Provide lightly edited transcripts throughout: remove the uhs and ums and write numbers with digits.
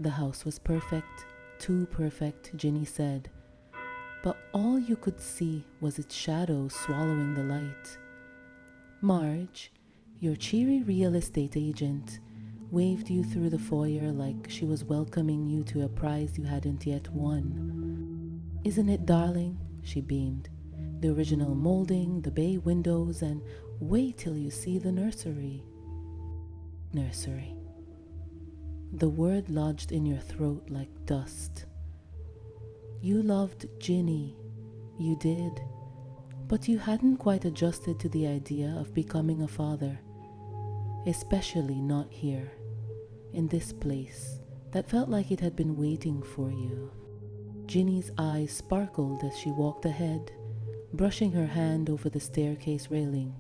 The house was perfect, too perfect, Ginny said, but all you could see was its shadow swallowing the light. Marge, your cheery real estate agent, waved you through the foyer like she was welcoming you to a prize you hadn't yet won. Isn't it, darling? She beamed. The original molding, the bay windows, and wait till you see the nursery. Nursery. The word lodged in your throat like dust. You loved Ginny. You did. But you hadn't quite adjusted to the idea of becoming a father. Especially not here, in this place that felt like it had been waiting for you. Ginny's eyes sparkled as she walked ahead, brushing her hand over the staircase railing.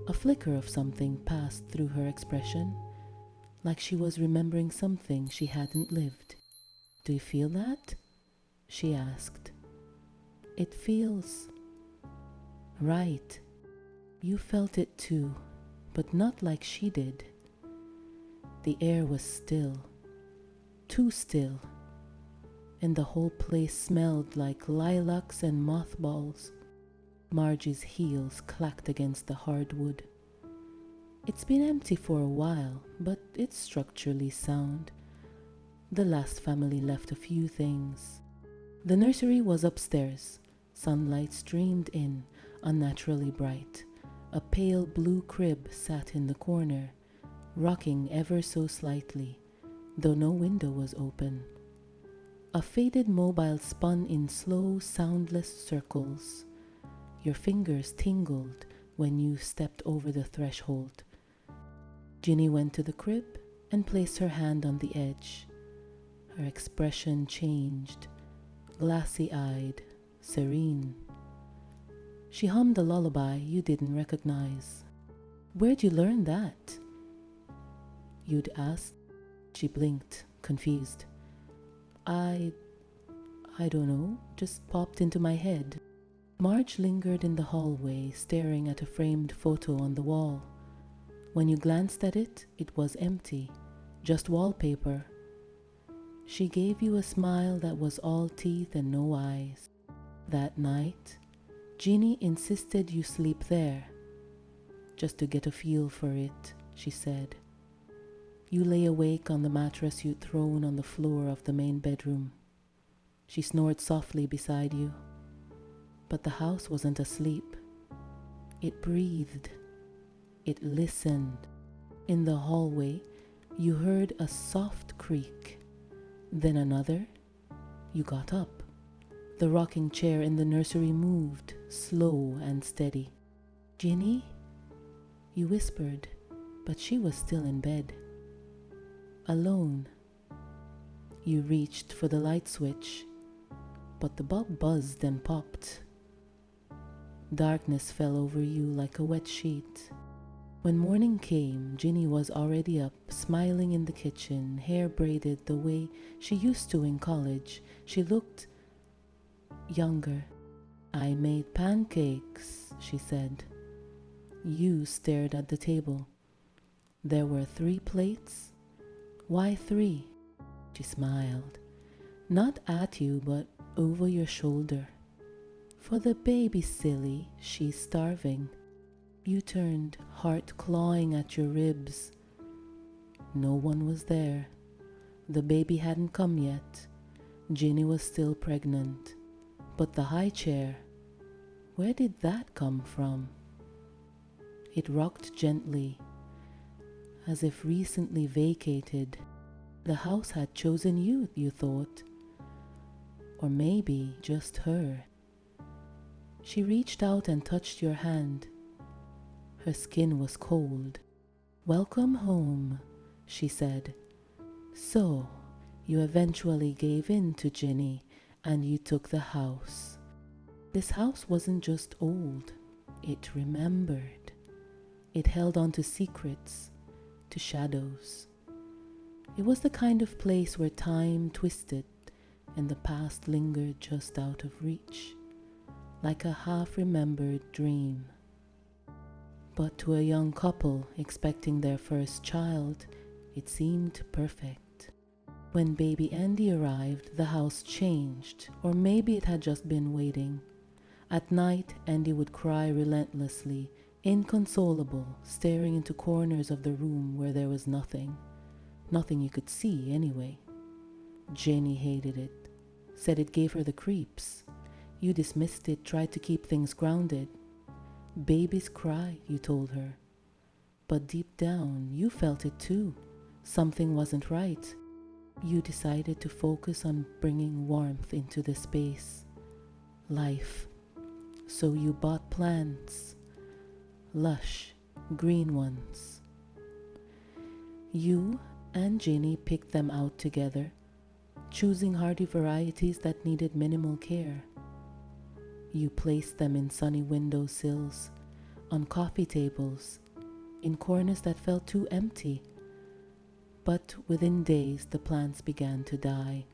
A flicker of something passed through her expression, like she was remembering something she hadn't lived. Do you feel that? She asked. It feels right. You felt it too, but not like she did. The air was still, too still, and the whole place smelled like lilacs and mothballs. Margie's heels clacked against the hardwood. It's been empty for a while, but it's structurally sound. The last family left a few things. The nursery was upstairs. Sunlight streamed in, unnaturally bright. A pale blue crib sat in the corner, rocking ever so slightly, though no window was open. A faded mobile spun in slow, soundless circles. Your fingers tingled when you stepped over the threshold. Ginny went to the crib and placed her hand on the edge. Her expression changed, glassy-eyed, serene. She hummed a lullaby you didn't recognize. Where'd you learn that? You'd asked. She blinked, confused. I don't know, just popped into my head. Marge lingered in the hallway, staring at a framed photo on the wall. When you glanced at it, it was empty, just wallpaper. She gave you a smile that was all teeth and no eyes. That night, Ginny insisted you sleep there, just to get a feel for it, she said. You lay awake on the mattress you'd thrown on the floor of the main bedroom. She snored softly beside you. But the house wasn't asleep. It breathed. It listened. In the hallway, you heard a soft creak. Then another. You got up. The rocking chair in the nursery moved, slow and steady. Ginny? You whispered, but she was still in bed. Alone. You reached for the light switch, but the bulb buzzed and popped. Darkness fell over you like a wet sheet. When morning came, Ginny was already up, smiling in the kitchen, hair braided the way she used to in college. She looked younger. I made pancakes, she said. You stared at the table. There were 3 plates. Why 3? She smiled. Not at you, but over your shoulder. For the baby, silly, she's starving. You turned, heart clawing at your ribs. No one was there. The baby hadn't come yet. Ginny was still pregnant. But the high chair, where did that come from? It rocked gently, as if recently vacated. The house had chosen you, you thought. Or maybe just her. She reached out and touched your hand. Her skin was cold. Welcome home, she said. So, you eventually gave in to Ginny and you took the house. This house wasn't just old. It remembered. It held on to secrets, to shadows. It was the kind of place where time twisted and the past lingered just out of reach, like a half-remembered dream. But to a young couple expecting their first child, it seemed perfect. When baby Andy arrived, the house changed, or maybe it had just been waiting. At night, Andy would cry relentlessly, inconsolable, staring into corners of the room where there was nothing. Nothing you could see, anyway. Jenny hated it, said it gave her the creeps. You dismissed it, tried to keep things grounded. Babies cry, you told her. But deep down, you felt it too. Something wasn't right. You decided to focus on bringing warmth into the space. Life. So you bought plants. Lush, green ones. You and Ginny picked them out together, choosing hardy varieties that needed minimal care. You placed them in sunny windowsills, on coffee tables, in corners that felt too empty. But within days, the plants began to die.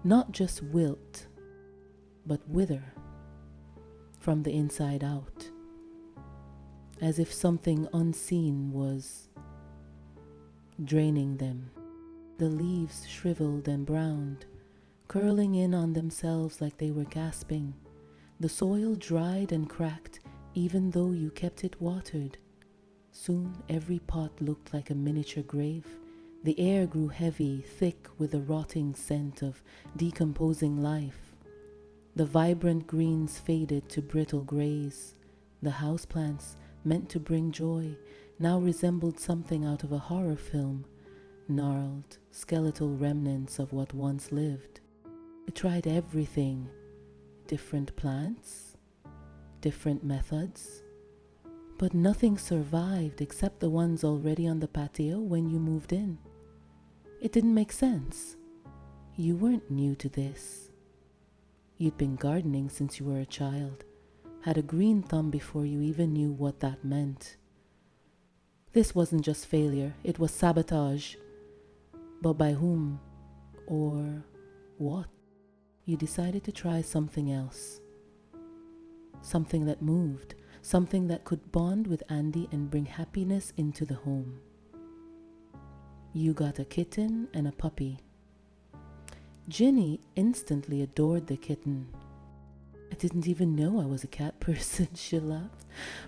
Not just wilt, but wither. From the inside out. As if something unseen was draining them. The leaves shriveled and browned, curling in on themselves like they were gasping. The soil dried and cracked, even though you kept it watered. Soon every pot looked like a miniature grave. The air grew heavy, thick with the rotting scent of decomposing life. The vibrant greens faded to brittle grays. The houseplants, meant to bring joy, now resembled something out of a horror film, gnarled, skeletal remnants of what once lived. It tried everything. Different plants, different methods. But nothing survived except the ones already on the patio when you moved in. It didn't make sense. You weren't new to this. You'd been gardening since you were a child, had a green thumb before you even knew what that meant. This wasn't just failure, it was sabotage. But by whom? Or what? You decided to try something else. Something that moved. Something that could bond with Andy and bring happiness into the home. You got a kitten and a puppy. Ginny instantly adored the kitten. I didn't even know I was a cat person, she laughed,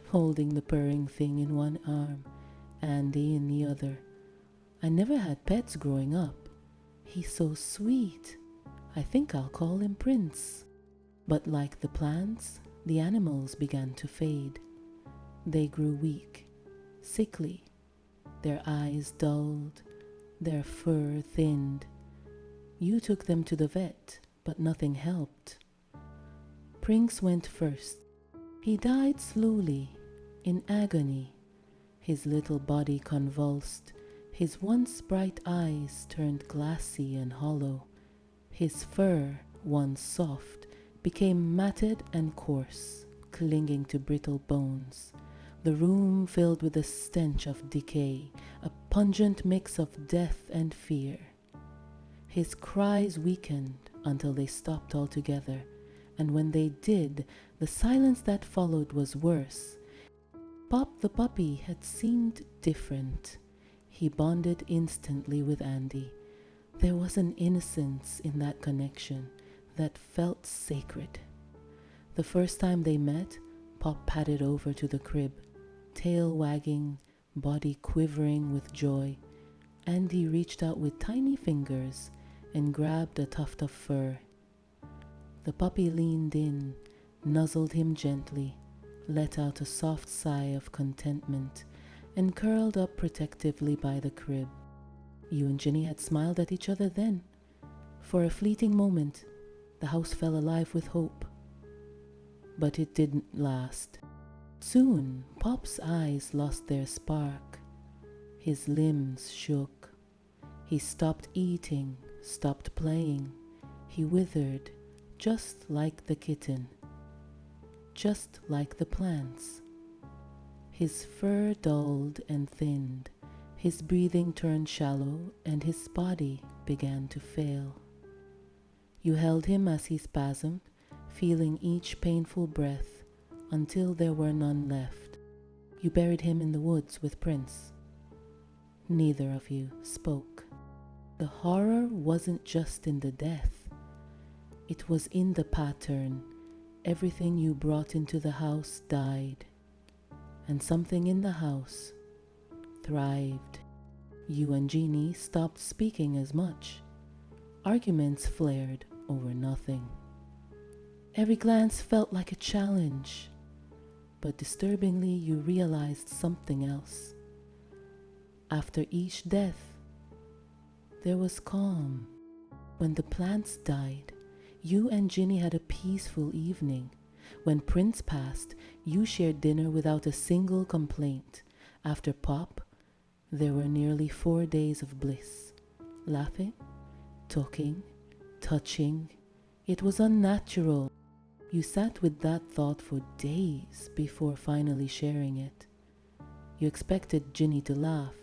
holding the purring thing in one arm, Andy in the other. I never had pets growing up. He's so sweet. I think I'll call him Prince. But like the plants, the animals began to fade. They grew weak, sickly. Their eyes dulled, their fur thinned. You took them to the vet, but nothing helped. Prince went first. He died slowly, in agony. His little body convulsed. His once bright eyes turned glassy and hollow. His fur, once soft, became matted and coarse, clinging to brittle bones. The room filled with the stench of decay, a pungent mix of death and fear. His cries weakened until they stopped altogether, and when they did, the silence that followed was worse. Pop the puppy had seemed different. He bonded instantly with Andy. There was an innocence in that connection that felt sacred. The first time they met, Pop padded over to the crib, tail wagging, body quivering with joy. Andy reached out with tiny fingers and grabbed a tuft of fur. The puppy leaned in, nuzzled him gently, let out a soft sigh of contentment, and curled up protectively by the crib. You and Ginny had smiled at each other then. For a fleeting moment, the house fell alive with hope. But it didn't last. Soon, Pop's eyes lost their spark. His limbs shook. He stopped eating, stopped playing. He withered, just like the kitten. Just like the plants. His fur dulled and thinned. His breathing turned shallow, and his body began to fail. You held him as he spasmed, feeling each painful breath, until there were none left. You buried him in the woods with Prince. Neither of you spoke. The horror wasn't just in the death, it was in the pattern. Everything you brought into the house died, and something in the house thrived. You and Jeannie stopped speaking as much. Arguments flared over nothing. Every glance felt like a challenge, but disturbingly you realized something else. After each death, there was calm. When the plants died, you and Ginny had a peaceful evening. When Prince passed, you shared dinner without a single complaint. After Pop, there were nearly 4 days of bliss. Laughing, talking, touching. It was unnatural. You sat with that thought for days before finally sharing it. You expected Ginny to laugh.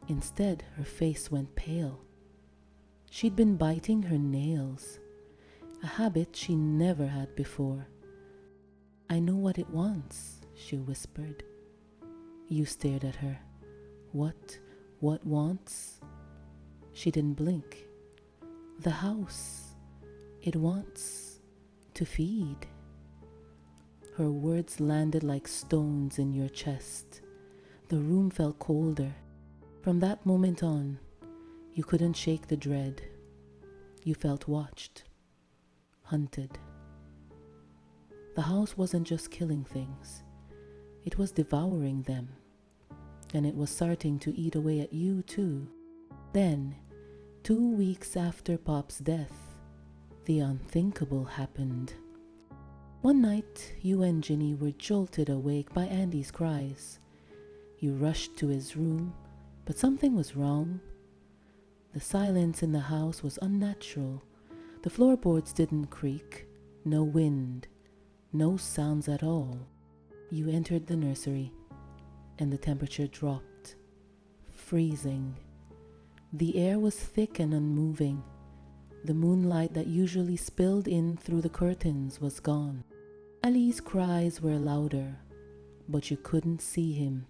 Instead, her face went pale. She'd been biting her nails, a habit she never had before. "I know what it wants," she whispered. You stared at her. What wants? She didn't blink. "The house. It wants to feed." Her words landed like stones in your chest. The room felt colder. From that moment on, you couldn't shake the dread. You felt watched, hunted. The house wasn't just killing things, it was devouring them. And it was starting to eat away at you too. Then, 2 weeks after Pop's death, the unthinkable happened. One night, you and Ginny were jolted awake by Andy's cries. You rushed to his room, but something was wrong. The silence in the house was unnatural. The floorboards didn't creak, no wind, no sounds at all. You entered the nursery, and the temperature dropped. Freezing. The air was thick and unmoving. The moonlight that usually spilled in through the curtains was gone. Ali's cries were louder, but you couldn't see him.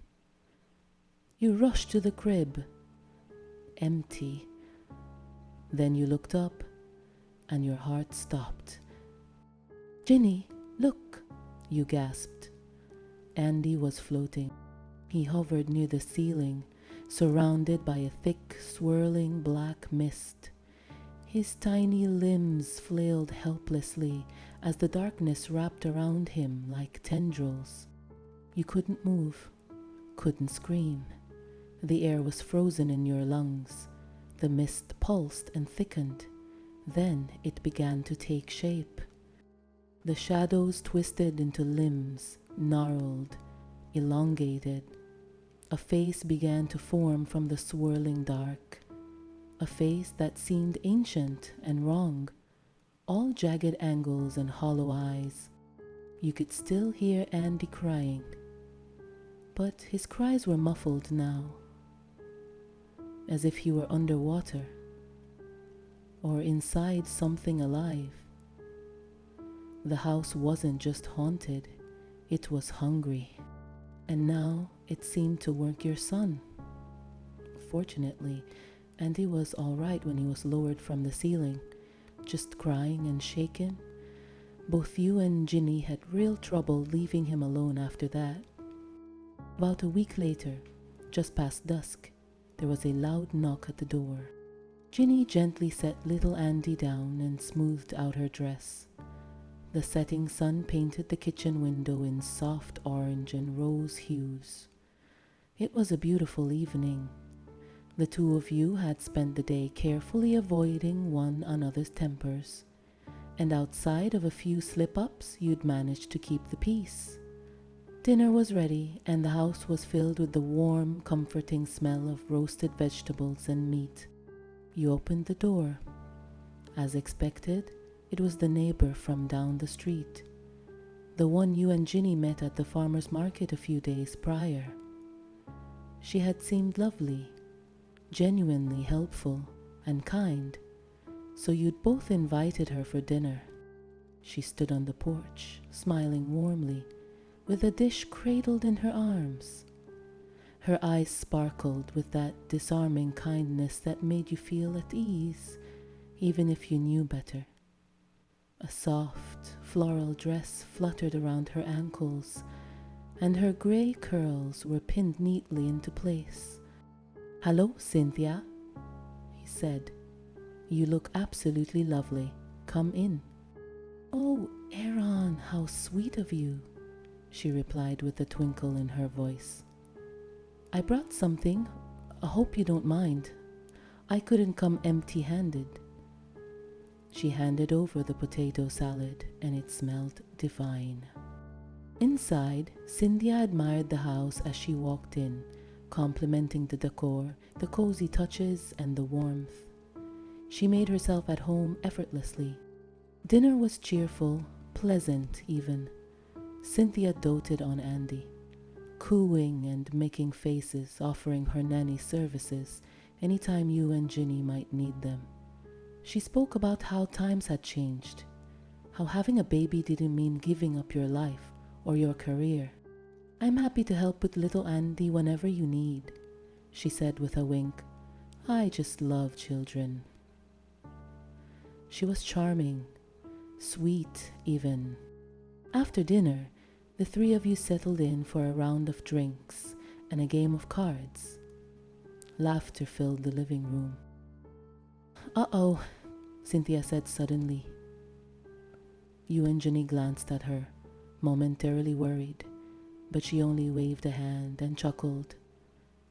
You rushed to the crib. Empty. Then you looked up, and your heart stopped. "Ginny, look," you gasped. Andy was floating. He hovered near the ceiling, surrounded by a thick, swirling black mist. His tiny limbs flailed helplessly as the darkness wrapped around him like tendrils. You couldn't move, couldn't scream. The air was frozen in your lungs. The mist pulsed and thickened. Then it began to take shape. The shadows twisted into limbs, gnarled, elongated. A face began to form from the swirling dark. A face that seemed ancient and wrong, all jagged angles and hollow eyes. You could still hear Andy crying, but his cries were muffled now, as if he were underwater or inside something alive. The house wasn't just haunted, it was hungry, and now it seemed to work your son. Fortunately, Andy was all right when he was lowered from the ceiling, just crying and shaken. Both you and Ginny had real trouble leaving him alone after that. About a week later, just past dusk, there was a loud knock at the door. Ginny gently set little Andy down and smoothed out her dress. The setting sun painted the kitchen window in soft orange and rose hues. It was a beautiful evening. The two of you had spent the day carefully avoiding one another's tempers, and outside of a few slip-ups, you'd managed to keep the peace. Dinner was ready, and the house was filled with the warm, comforting smell of roasted vegetables and meat. You opened the door. As expected, it was the neighbor from down the street, the one you and Ginny met at the farmer's market a few days prior. She had seemed lovely, genuinely helpful and kind, so you'd both invited her for dinner. She stood on the porch, smiling warmly, with a dish cradled in her arms. Her eyes sparkled with that disarming kindness that made you feel at ease, even if you knew better. A soft, floral dress fluttered around her ankles, and her grey curls were pinned neatly into place. "Hello, Cynthia," he said. "You look absolutely lovely. Come in." "Oh, Aaron, how sweet of you," she replied with a twinkle in her voice. "I brought something. I hope you don't mind. I couldn't come empty-handed." She handed over the potato salad, and it smelled divine. Inside, Cynthia admired the house as she walked in, complimenting the decor, the cozy touches, and the warmth. She made herself at home effortlessly. Dinner was cheerful, pleasant even. Cynthia doted on Andy, cooing and making faces, offering her nanny services anytime you and Ginny might need them. She spoke about how times had changed, how having a baby didn't mean giving up your life or your career. "I'm happy to help with little Andy whenever you need," she said with a wink. "I just love children." She was charming, sweet even. After dinner, the three of you settled in for a round of drinks and a game of cards. Laughter filled the living room. "Uh-oh," Cynthia said suddenly. You and Ginny glanced at her, momentarily worried, but she only waved a hand and chuckled.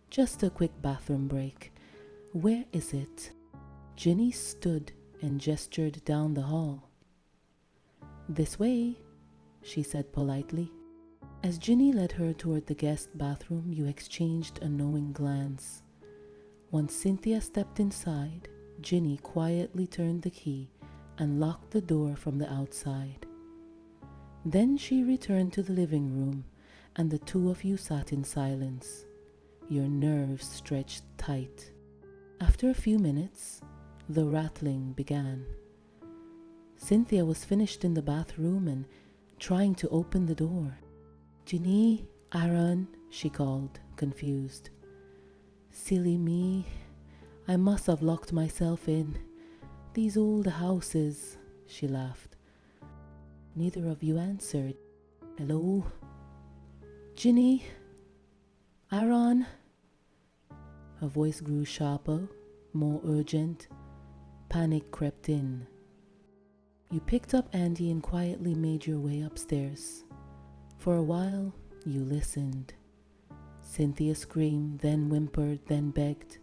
"Just a quick bathroom break. Where is it?" Ginny stood and gestured down the hall. "This way," she said politely. As Ginny led her toward the guest bathroom, you exchanged a knowing glance. Once Cynthia stepped inside, Ginny quietly turned the key and locked the door from the outside. Then she returned to the living room, and the two of you sat in silence, your nerves stretched tight. After a few minutes, the rattling began. Cynthia was finished in the bathroom and trying to open the door. "Ginny, Aaron," she called, confused. "Silly me. I must have locked myself in. These old houses," she laughed. Neither of you answered. "Hello? Ginny? Aaron?" Her voice grew sharper, more urgent. Panic crept in. You picked up Andy and quietly made your way upstairs. For a while, you listened. Cynthia screamed, then whimpered, then begged.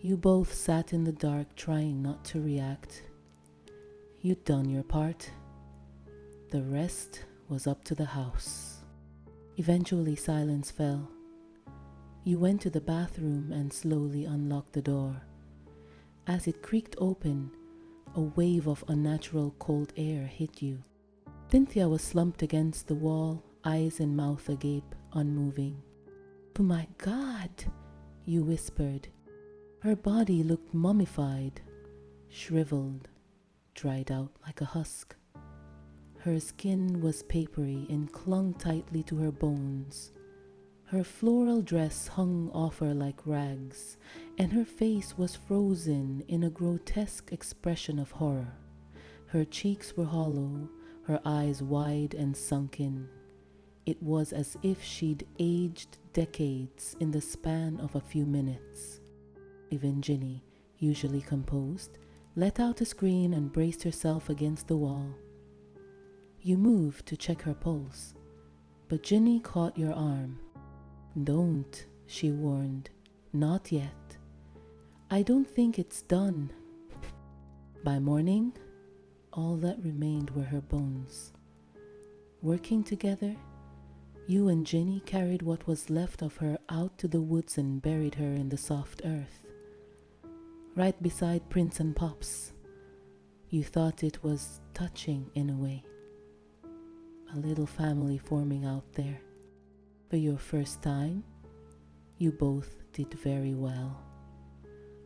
You both sat in the dark, trying not to react. You'd done your part. The rest was up to the house. Eventually, silence fell. You went to the bathroom and slowly unlocked the door. As it creaked open, a wave of unnatural cold air hit you. Cynthia was slumped against the wall, eyes and mouth agape, unmoving. "Oh my God," you whispered. Her body looked mummified, shriveled, dried out like a husk. Her skin was papery and clung tightly to her bones. Her floral dress hung off her like rags, and her face was frozen in a grotesque expression of horror. Her cheeks were hollow, her eyes wide and sunken. It was as if she'd aged decades in the span of a few minutes. Even Ginny, usually composed, let out a scream and braced herself against the wall. You moved to check her pulse, but Ginny caught your arm. "Don't," she warned. "Not yet. I don't think it's done." By morning, all that remained were her bones. Working together, you and Ginny carried what was left of her out to the woods and buried her in the soft earth. Right beside Prince and Pops. You thought it was touching in a way. A little family forming out there. For your first time, you both did very well.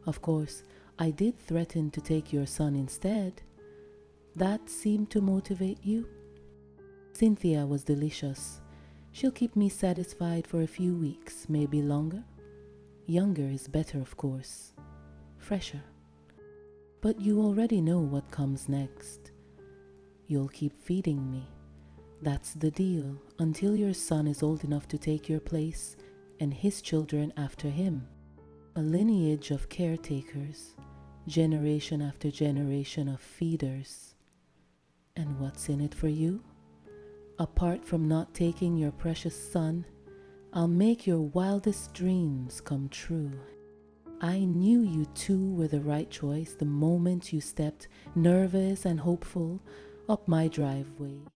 Of course, I did threaten to take your son instead. That seemed to motivate you. Cynthia was delicious. She'll keep me satisfied for a few weeks, maybe longer. Younger is better, of course. Fresher. But you already know what comes next. You'll keep feeding me. That's the deal, until your son is old enough to take your place and his children after him. A lineage of caretakers, generation after generation of feeders. And what's in it for you? Apart from not taking your precious son, I'll make your wildest dreams come true. I knew you two were the right choice the moment you stepped, nervous and hopeful, up my driveway.